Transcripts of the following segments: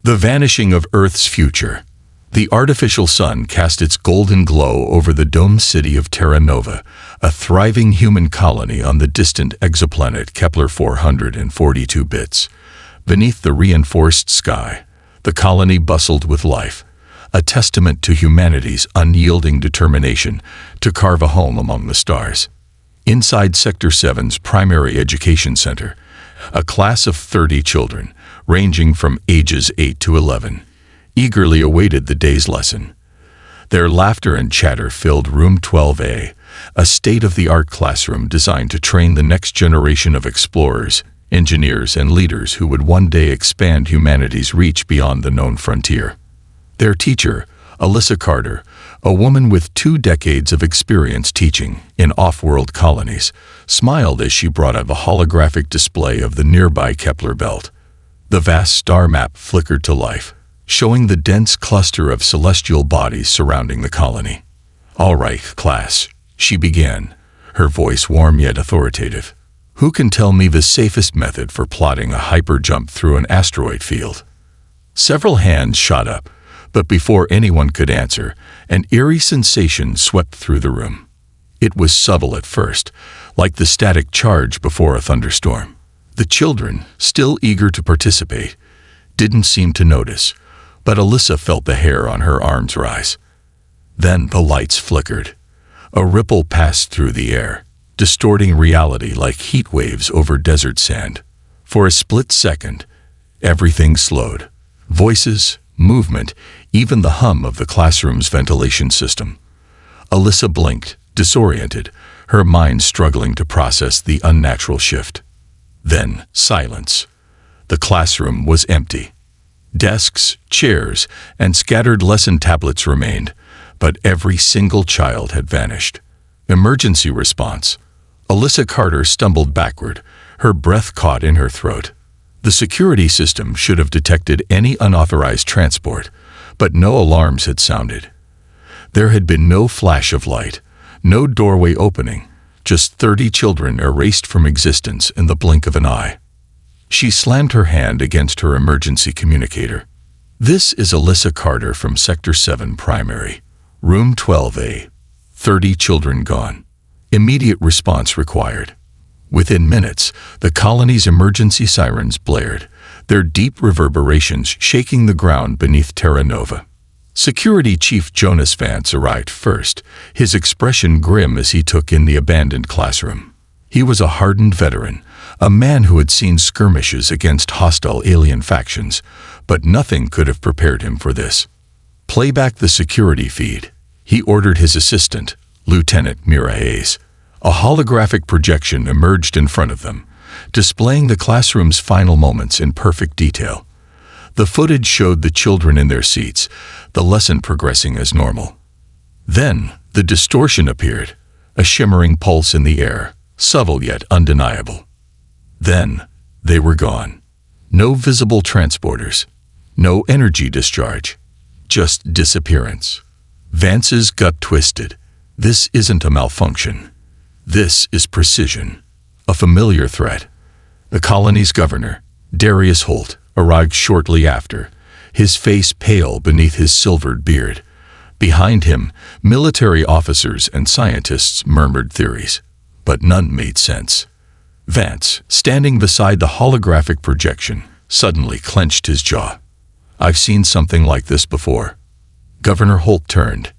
The vanishing of Earth's future. The artificial sun cast its golden glow over the domed city of Terra Nova, a thriving human colony on the distant exoplanet Kepler 442 bits. Beneath the reinforced sky, the colony bustled with life, a testament to humanity's unyielding determination to carve a home among the stars. Inside Sector 7's primary education center, a class of 30 children, ranging from ages 8 to 11, eagerly awaited the day's lesson. Their laughter and chatter filled Room 12A, a state-of-the-art classroom designed to train the next generation of explorers, engineers, and leaders who would one day expand humanity's reach beyond the known frontier. Their teacher, Alyssa Carter, a woman with 2 decades of experience teaching in off-world colonies, smiled as she brought up a holographic display of the nearby Kepler belt. The vast star map flickered to life, showing the dense cluster of celestial bodies surrounding the colony. "All right, class," she began, her voice warm yet authoritative. "Who can tell me the safest method for plotting a hyper-jump through an asteroid field?" Several hands shot up, but before anyone could answer, an eerie sensation swept through the room. It was subtle at first, like the static charge before a thunderstorm. The children, still eager to participate, didn't seem to notice, but Alyssa felt the hair on her arms rise. Then the lights flickered. A ripple passed through the air, distorting reality like heat waves over desert sand. For a split second, everything slowed. Voices, movement, even the hum of the classroom's ventilation system. Alyssa blinked, disoriented, her mind struggling to process the unnatural shift. Then, silence. The classroom was empty. Desks, chairs, and scattered lesson tablets remained, but every single child had vanished. Emergency response. Alyssa Carter stumbled backward, her breath caught in her throat. The security system should have detected any unauthorized transport, but no alarms had sounded. There had been no flash of light, no doorway opening, just 30 children erased from existence in the blink of an eye. She slammed her hand against her emergency communicator. "This is Alyssa Carter from Sector 7 Primary, Room 12A. 30 children gone. Immediate response required." Within minutes, the colony's emergency sirens blared, their deep reverberations shaking the ground beneath Terra Nova. Security Chief Jonas Vance arrived first, his expression grim as he took in the abandoned classroom. He was a hardened veteran, a man who had seen skirmishes against hostile alien factions, but nothing could have prepared him for this. "Play back the security feed," he ordered his assistant, Lieutenant Mira Hayes. A holographic projection emerged in front of them, displaying the classroom's final moments in perfect detail. The footage showed the children in their seats, the lesson progressing as normal. Then, the distortion appeared, a shimmering pulse in the air, subtle yet undeniable. Then, they were gone. No visible transporters, no energy discharge, just disappearance. Vance's gut twisted. This isn't a malfunction. This is precision, a familiar threat. The colony's governor, Darius Holt, arrived shortly after, his face pale beneath his silvered beard. Behind him, military officers and scientists murmured theories, but none made sense. Vance, standing beside the holographic projection, suddenly clenched his jaw. "I've seen something like this before." Governor Holt turned.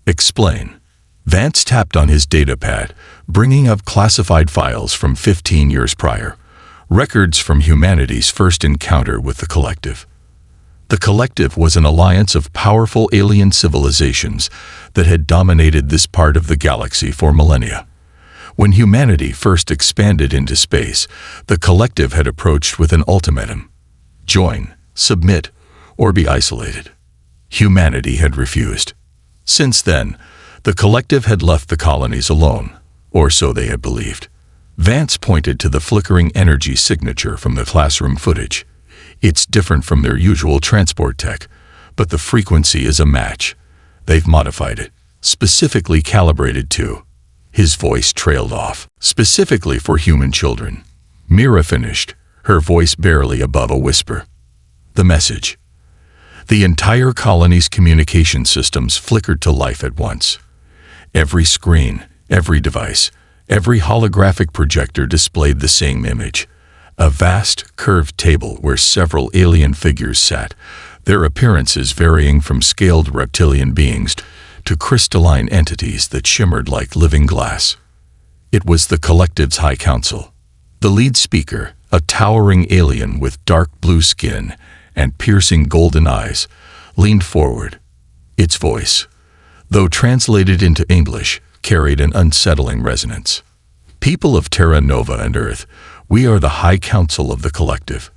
"Explain." Vance tapped on his datapad, bringing up classified files from 15 years prior, records from humanity's first encounter with the Collective. The Collective was an alliance of powerful alien civilizations that had dominated this part of the galaxy for millennia. When humanity first expanded into space, the Collective had approached with an ultimatum: join, submit, or be isolated. Humanity had refused. Since then, the Collective had left the colonies alone, or so they had believed. Vance pointed to the flickering energy signature from the classroom footage. "It's different from their usual transport tech, but the frequency is a match. They've modified it, specifically calibrated to..." His voice trailed off. "Specifically for human children." Mira finished, her voice barely above a whisper. "The message. The entire colony's communication systems flickered to life at once. Every screen, every device, every holographic projector displayed the same image. A vast, curved table where several alien figures sat, their appearances varying from scaled reptilian beings to crystalline entities that shimmered like living glass. It was the collective's High Council. The lead speaker, a towering alien with dark blue skin and piercing golden eyes, leaned forward. Its voice, though translated into English, carried an unsettling resonance. People of Terra Nova and Earth, we are the High Council of the Collective.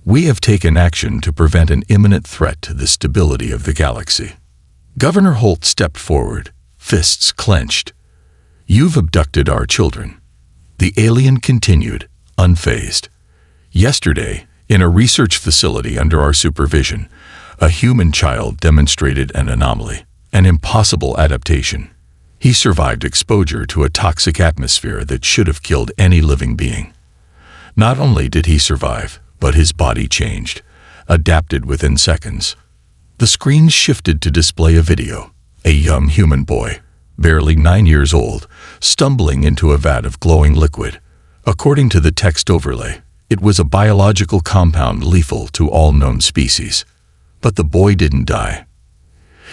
We have taken action to prevent an imminent threat to the stability of the galaxy. Governor Holt stepped forward, fists clenched. You've abducted our children. The alien continued, unfazed. Yesterday, in a research facility under our supervision, a human child demonstrated an anomaly, an impossible adaptation. He survived exposure to a toxic atmosphere that should have killed any living being. Not only did he survive, but his body changed, adapted within seconds. The screen shifted to display a video. A young human boy, barely 9 years old, stumbling into a vat of glowing liquid. According to the text overlay, it was a biological compound lethal to all known species. But the boy didn't die.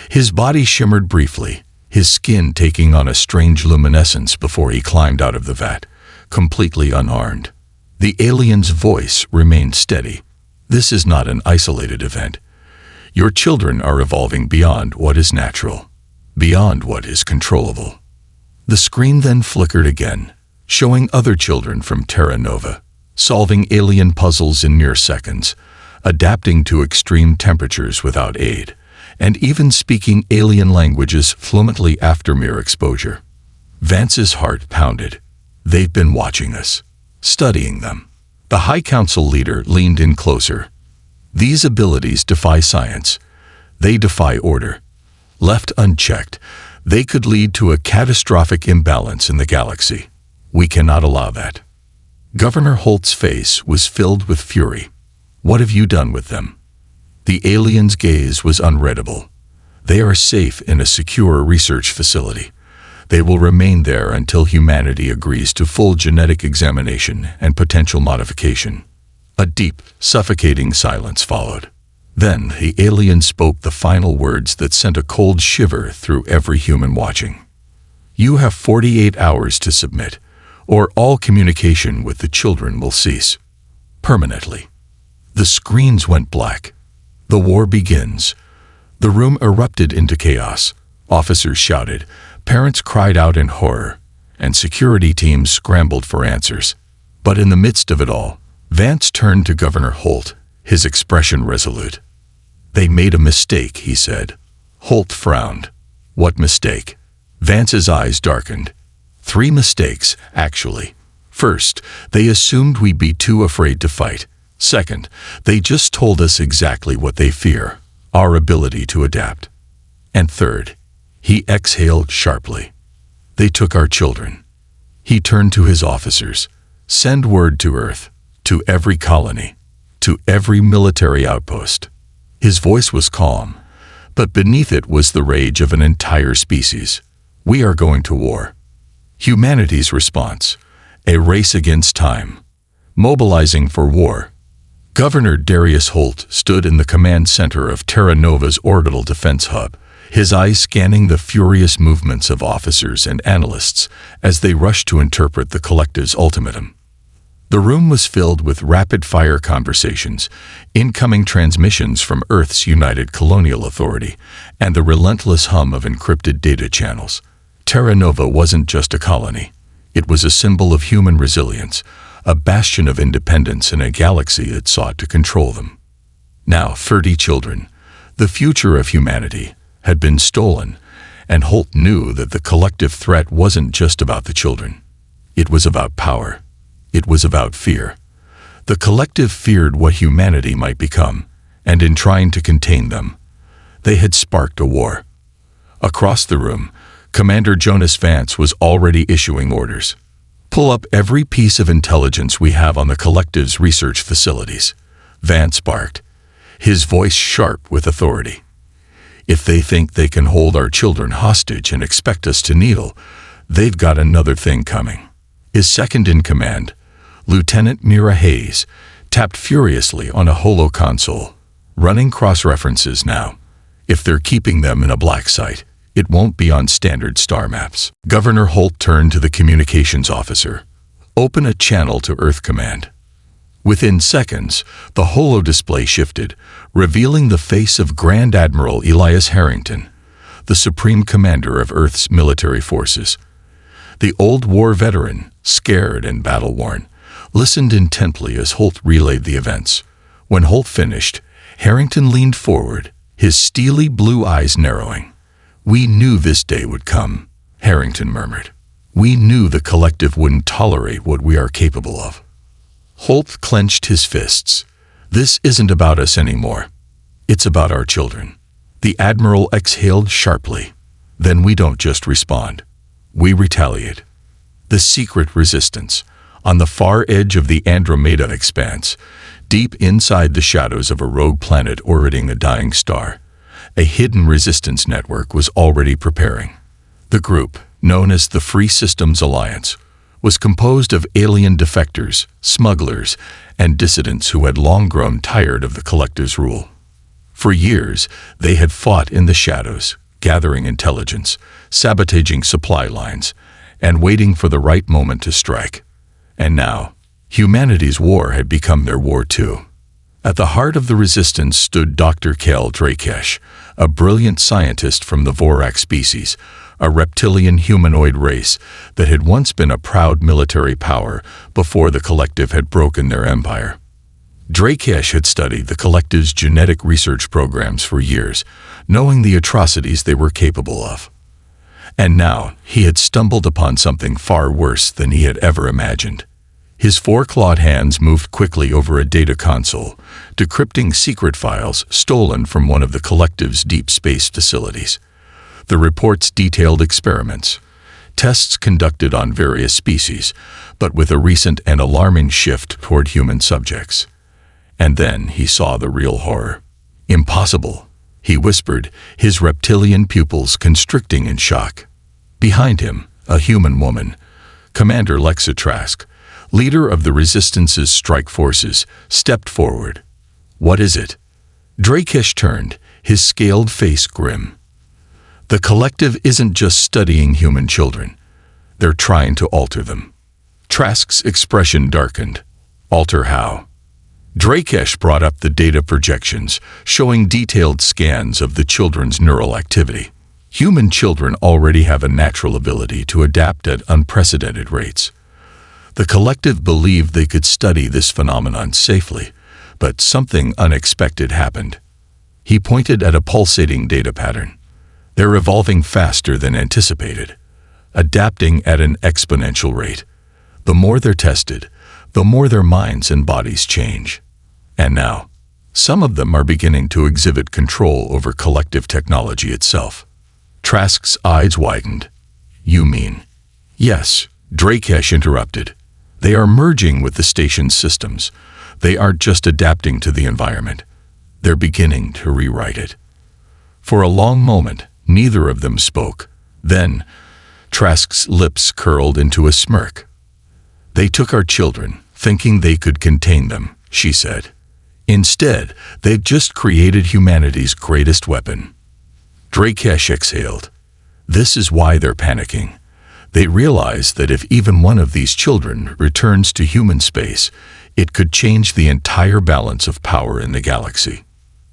His body shimmered briefly, his skin taking on a strange luminescence before he climbed out of the vat, completely unharmed. The alien's voice remained steady. This is not an isolated event. Your children are evolving beyond what is natural, beyond what is controllable. The screen then flickered again, showing other children from Terra Nova, solving alien puzzles in mere seconds, adapting to extreme temperatures without aid, and even speaking alien languages fluently after mere exposure. Vance's heart pounded. They've been watching us, studying them. The High Council leader leaned in closer. These abilities defy science. They defy order. Left unchecked, they could lead to a catastrophic imbalance in the galaxy. We cannot allow that. Governor Holt's face was filled with fury. What have you done with them? The alien's gaze was unreadable. They are safe in a secure research facility. They will remain there until humanity agrees to full genetic examination and potential modification. A deep, suffocating silence followed. Then the alien spoke the final words that sent a cold shiver through every human watching. You have 48 hours to submit, or all communication with the children will cease. Permanently. The screens went black. The war begins. The room erupted into chaos. Officers shouted, parents cried out in horror, and security teams scrambled for answers. But in the midst of it all, Vance turned to Governor Holt, his expression resolute. They made a mistake, he said. Holt frowned. What mistake? Vance's eyes darkened. 3 mistakes, actually. First, they assumed we'd be too afraid to fight. Second, they just told us exactly what they fear, our ability to adapt. And third, he exhaled sharply. They took our children. He turned to his officers. Send word to Earth, to every colony, to every military outpost. His voice was calm, but beneath it was the rage of an entire species. We are going to war. Humanity's response, a race against time, mobilizing for war. Governor Darius Holt stood in the command center of Terra Nova's orbital defense hub, his eyes scanning the furious movements of officers and analysts as they rushed to interpret the collective's ultimatum. The room was filled with rapid-fire conversations, incoming transmissions from Earth's United Colonial Authority, and the relentless hum of encrypted data channels. Terra Nova wasn't just a colony. It was a symbol of human resilience, a bastion of independence in a galaxy that sought to control them. Now 30 children, the future of humanity, had been stolen, and Holt knew that the collective threat wasn't just about the children. It was about power. It was about fear. The collective feared what humanity might become, and in trying to contain them, they had sparked a war. Across the room, Commander Jonas Vance was already issuing orders. Pull up every piece of intelligence we have on the collective's research facilities. Vance barked. his voice sharp with authority. "If they think they can hold our children hostage and expect us to needle, they've got another thing coming." His second-in-command, Lieutenant Mira Hayes, tapped furiously on a holo console, running cross-references now. If they're keeping them in a black site, it won't be on standard star maps. Governor Holt turned to the communications officer. "Open a channel to Earth Command." Within seconds, the holo display shifted, revealing the face of Grand Admiral Elias Harrington, the Supreme Commander of Earth's military forces. The old war veteran, scared and battle-worn, listened intently as Holt relayed the events. When Holt finished, Harrington leaned forward, his steely blue eyes narrowing. "We knew this day would come," Harrington murmured. "We knew the collective wouldn't tolerate what we are capable of." Holt clenched his fists. "This isn't about us anymore. It's about our children." The Admiral exhaled sharply. "Then we don't just respond. We retaliate." The secret resistance, on the far edge of the Andromeda expanse, deep inside the shadows of a rogue planet orbiting a dying star, a hidden resistance network was already preparing. The group, known as the Free Systems Alliance, was composed of alien defectors, smugglers, and dissidents who had long grown tired of the Collective's rule. For years, they had fought in the shadows, gathering intelligence, sabotaging supply lines, and waiting for the right moment to strike. And now, humanity's war had become their war too. At the heart of the resistance stood Dr. Kel Drakesh, a brilliant scientist from the Vorak species, a reptilian humanoid race that had once been a proud military power before the Collective had broken their empire. Drakesh had studied the Collective's genetic research programs for years, knowing the atrocities they were capable of. And now he had stumbled upon something far worse than he had ever imagined. His four-clawed hands moved quickly over a data console, decrypting secret files stolen from one of the Collective's deep space facilities. The reports detailed experiments, tests conducted on various species, but with a recent and alarming shift toward human subjects. And then he saw the real horror. "Impossible," he whispered, his reptilian pupils constricting in shock. Behind him, a human woman, Commander Lexa Trask, leader of the Resistance's strike forces, stepped forward. "What is it?" Drakesh turned, his scaled face grim. "The Collective isn't just studying human children. They're trying to alter them." Trask's expression darkened. "Alter how?" Drakesh brought up the data projections, showing detailed scans of the children's neural activity. Human children already have a natural ability to adapt at unprecedented rates. The Collective believed they could study this phenomenon safely, but something unexpected happened. He pointed at a pulsating data pattern. "They're evolving faster than anticipated, adapting at an exponential rate. The more they're tested, the more their minds and bodies change. And now, some of them are beginning to exhibit control over Collective technology itself." Trask's eyes widened. "You mean?" "Yes," Drakesh interrupted. "They are merging with the station's systems. They aren't just adapting to the environment. They're beginning to rewrite it." For a long moment, neither of them spoke. Then, Trask's lips curled into a smirk. "They took our children, thinking they could contain them," she said. "Instead, they've just created humanity's greatest weapon." Drakesh exhaled. "This is why they're panicking. They realize that if even one of these children returns to human space, it could change the entire balance of power in the galaxy."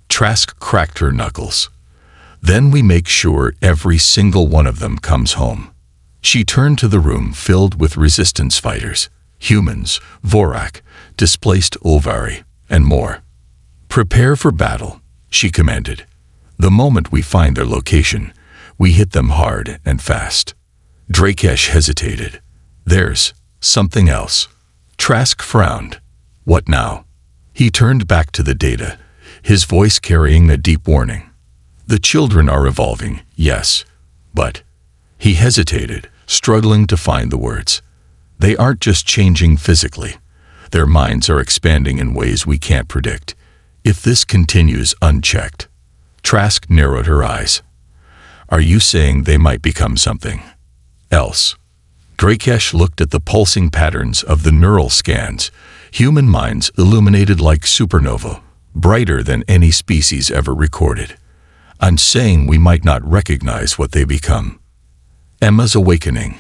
Trask cracked her knuckles. "Then we make sure every single one of them comes home." She turned to the room filled with resistance fighters, humans, Vorak, displaced Ulvari, and more. "Prepare for battle," she commanded. "The moment we find their location, we hit them hard and fast." Drakesh hesitated. "There's something else." Trask frowned. "What now?" He turned back to the data, his voice carrying a deep warning. "The children are evolving, yes, but—" He hesitated, struggling to find the words. "They aren't just changing physically. Their minds are expanding in ways we can't predict. If this continues unchecked, Trask narrowed her eyes. Are you saying they might become something else? Drakesh looked at the pulsing patterns of the neural scans, human minds illuminated like supernova, brighter than any species ever recorded. I'm saying we might not recognize what they become. Emma's awakening.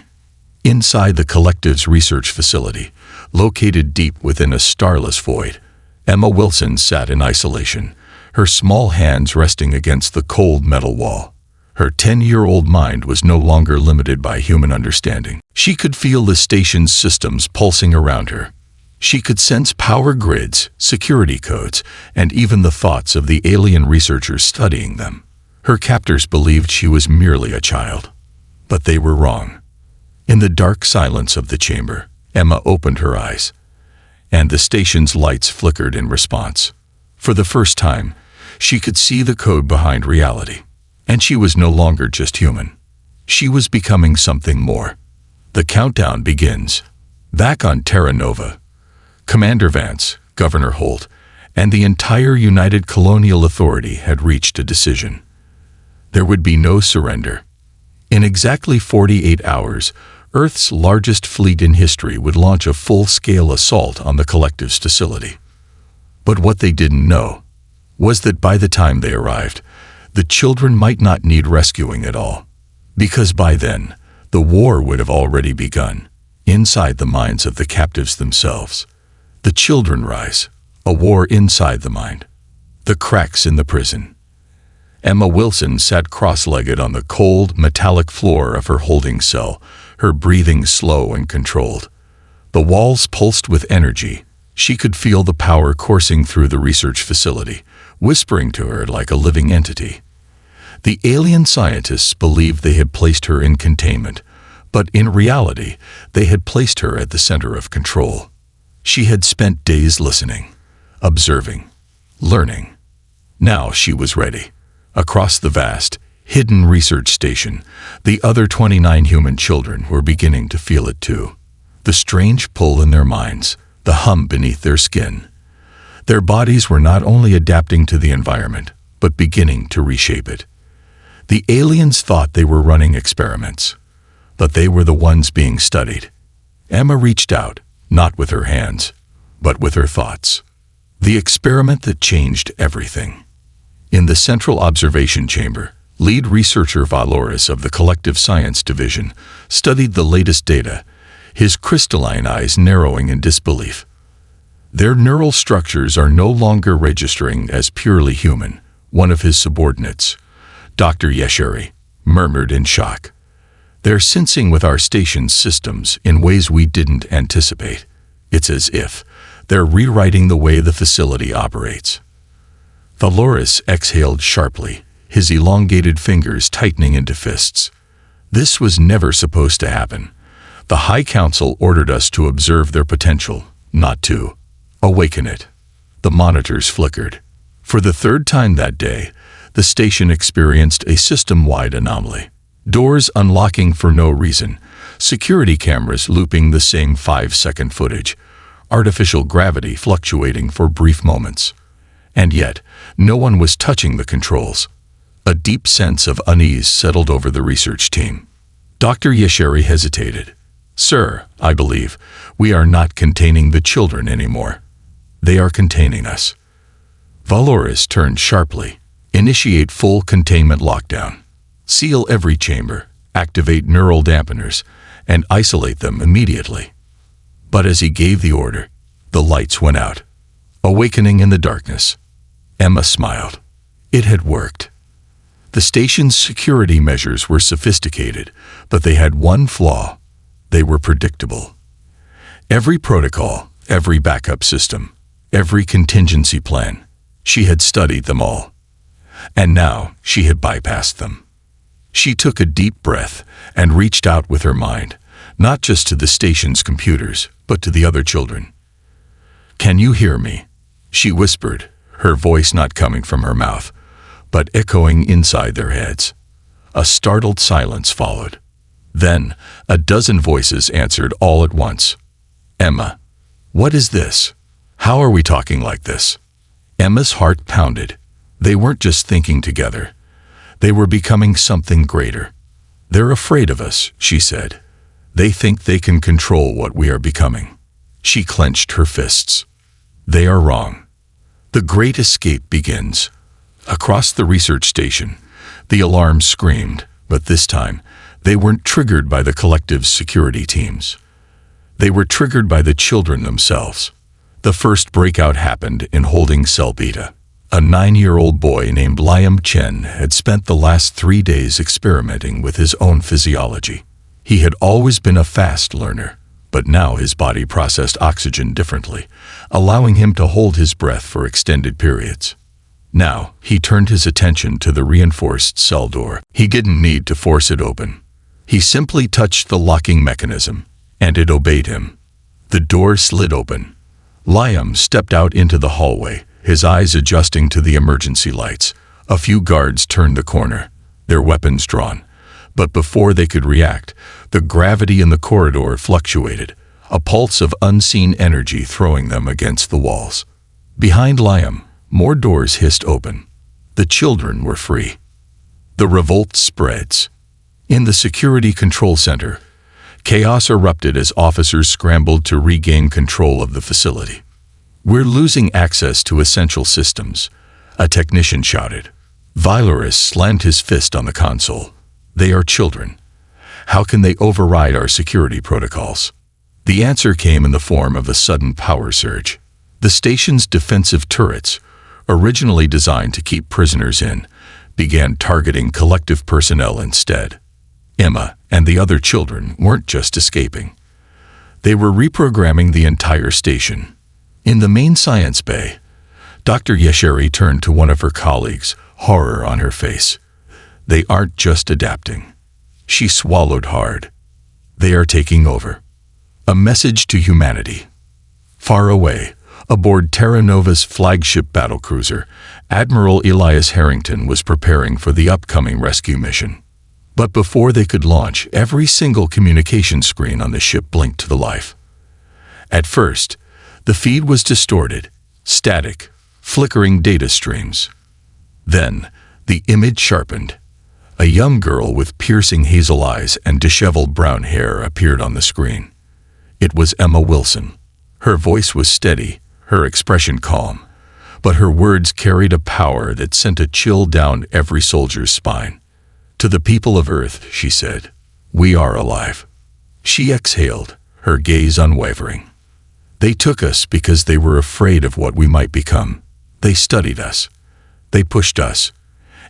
Inside the collective's research facility, located deep within a starless void, Emma Wilson sat in isolation, her small hands resting against the cold metal wall. Her 10-year-old mind was no longer limited by human understanding. She could feel the station's systems pulsing around her. She could sense power grids, security codes, and even the thoughts of the alien researchers studying them. Her captors believed she was merely a child. But they were wrong. In the dark silence of the chamber, Emma opened her eyes, and the station's lights flickered in response. For the first time, she could see the code behind reality. And she was no longer just human. She was becoming something more. The countdown begins. Back on Terra Nova, Commander Vance, Governor Holt, and the entire United Colonial Authority had reached a decision. There would be no surrender. In exactly 48 hours, Earth's largest fleet in history would launch a full-scale assault on the collective's facility. But what they didn't know was that by the time they arrived, the children might not need rescuing at all, because by then, the war would have already begun, inside the minds of the captives themselves. The children rise, a war inside the mind. The cracks in the prison. Emma Wilson sat cross-legged on the cold, metallic floor of her holding cell, her breathing slow and controlled. The walls pulsed with energy. She could feel the power coursing through the research facility, whispering to her like a living entity. The alien scientists believed they had placed her in containment, but in reality, they had placed her at the center of control. She had spent days listening, observing, learning. Now she was ready. Across the vast, hidden research station, the other 29 human children were beginning to feel it too. The strange pull in their minds, the hum beneath their skin. Their bodies were not only adapting to the environment, but beginning to reshape it. The aliens thought they were running experiments, but they were the ones being studied. Emma reached out, not with her hands, but with her thoughts. The experiment that changed everything. In the central observation chamber, lead researcher Valoris of the Collective Science Division studied the latest data, his crystalline eyes narrowing in disbelief. Their neural structures are no longer registering as purely human, one of his subordinates, Dr. Yesheri, murmured in shock. They're sensing with our station's systems in ways we didn't anticipate. It's as if they're rewriting the way the facility operates. Valoris exhaled sharply, his elongated fingers tightening into fists. This was never supposed to happen. The High Council ordered us to observe their potential, not to awaken it. The monitors flickered. For the third time that day, the station experienced a system-wide anomaly. Doors unlocking for no reason, security cameras looping the same 5-second footage, artificial gravity fluctuating for brief moments. And yet, no one was touching the controls. A deep sense of unease settled over the research team. Dr. Yesheri hesitated. Sir, I believe, we are not containing the children anymore. They are containing us. Valoris turned sharply. Initiate full containment lockdown. Seal every chamber, activate neural dampeners, and isolate them immediately. But as he gave the order, the lights went out. Awakening in the darkness. Emma smiled. It had worked. The station's security measures were sophisticated, but they had one flaw. They were predictable. Every protocol, every backup system, every contingency plan, she had studied them all. And now she had bypassed them. She took a deep breath and reached out with her mind, not just to the station's computers, but to the other children. Can you hear me? She whispered, her voice not coming from her mouth, but echoing inside their heads. A startled silence followed. Then, a dozen voices answered all at once. Emma, what is this? How are we talking like this? Emma's heart pounded. They weren't just thinking together. They were becoming something greater. "They're afraid of us," she said. "They think they can control what we are becoming." She clenched her fists. They are wrong. The Great Escape begins. Across the research station, the alarms screamed, but this time, they weren't triggered by the collective's security teams. They were triggered by the children themselves. The first breakout happened in Holding Cell Beta. A 9-year-old boy named Liam Chen had spent the last 3 days experimenting with his own physiology. He had always been a fast learner, but now his body processed oxygen differently, allowing him to hold his breath for extended periods. Now, he turned his attention to the reinforced cell door. He didn't need to force it open. He simply touched the locking mechanism, and it obeyed him. The door slid open. Liam stepped out into the hallway, his eyes adjusting to the emergency lights. A few guards turned the corner, their weapons drawn. But before they could react, the gravity in the corridor fluctuated, a pulse of unseen energy throwing them against the walls. Behind Liam, more doors hissed open. The children were free. The revolt spreads. In the security control center, chaos erupted as officers scrambled to regain control of the facility. "We're losing access to essential systems," a technician shouted. Viloris slammed his fist on the console. "They are children. How can they override our security protocols?" The answer came in the form of a sudden power surge. The station's defensive turrets, originally designed to keep prisoners in, began targeting collective personnel instead. Emma and the other children weren't just escaping. They were reprogramming the entire station. In the main science bay, Dr. Yesheri turned to one of her colleagues, horror on her face. "They aren't just adapting." She swallowed hard. "They are taking over." A message to humanity. Far away, aboard Terra Nova's flagship battlecruiser, Admiral Elias Harrington was preparing for the upcoming rescue mission. But before they could launch, every single communication screen on the ship blinked to life. At first, the feed was distorted, static, flickering data streams. Then, the image sharpened. A young girl with piercing hazel eyes and disheveled brown hair appeared on the screen. It was Emma Wilson. Her voice was steady, her expression calm, but her words carried a power that sent a chill down every soldier's spine. "To the people of Earth," she said, "we are alive." She exhaled, her gaze unwavering. "They took us because they were afraid of what we might become. They studied us. They pushed us.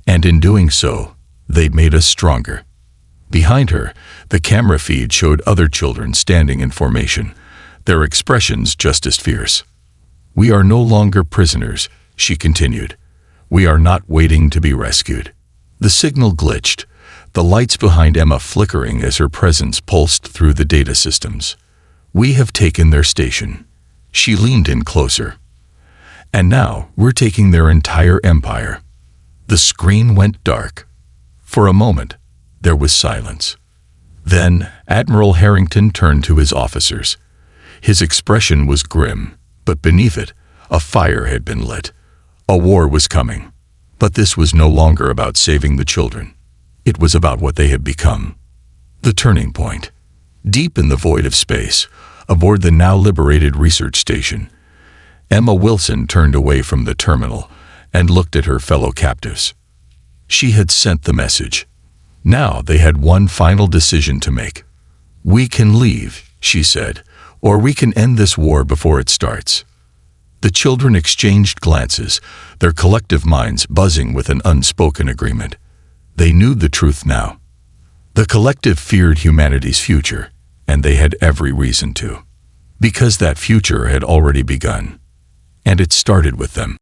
And in doing so, they made us stronger." Behind her, the camera feed showed other children standing in formation, their expressions just as fierce. "We are no longer prisoners," she continued. "We are not waiting to be rescued." The signal glitched, the lights behind Emma flickering as her presence pulsed through the data systems. "We have taken their station." She leaned in closer. "And now we're taking their entire empire." The screen went dark. For a moment, there was silence. Then Admiral Harrington turned to his officers. His expression was grim, but beneath it, a fire had been lit. A war was coming. But this was no longer about saving the children. It was about what they had become. The turning point. Deep in the void of space, aboard the now liberated research station, Emma Wilson turned away from the terminal and looked at her fellow captives. She had sent the message. Now they had one final decision to make. "We can leave," she said, "or we can end this war before it starts." The children exchanged glances, their collective minds buzzing with an unspoken agreement. They knew the truth now. The collective feared humanity's future, and they had every reason to. Because that future had already begun. And it started with them.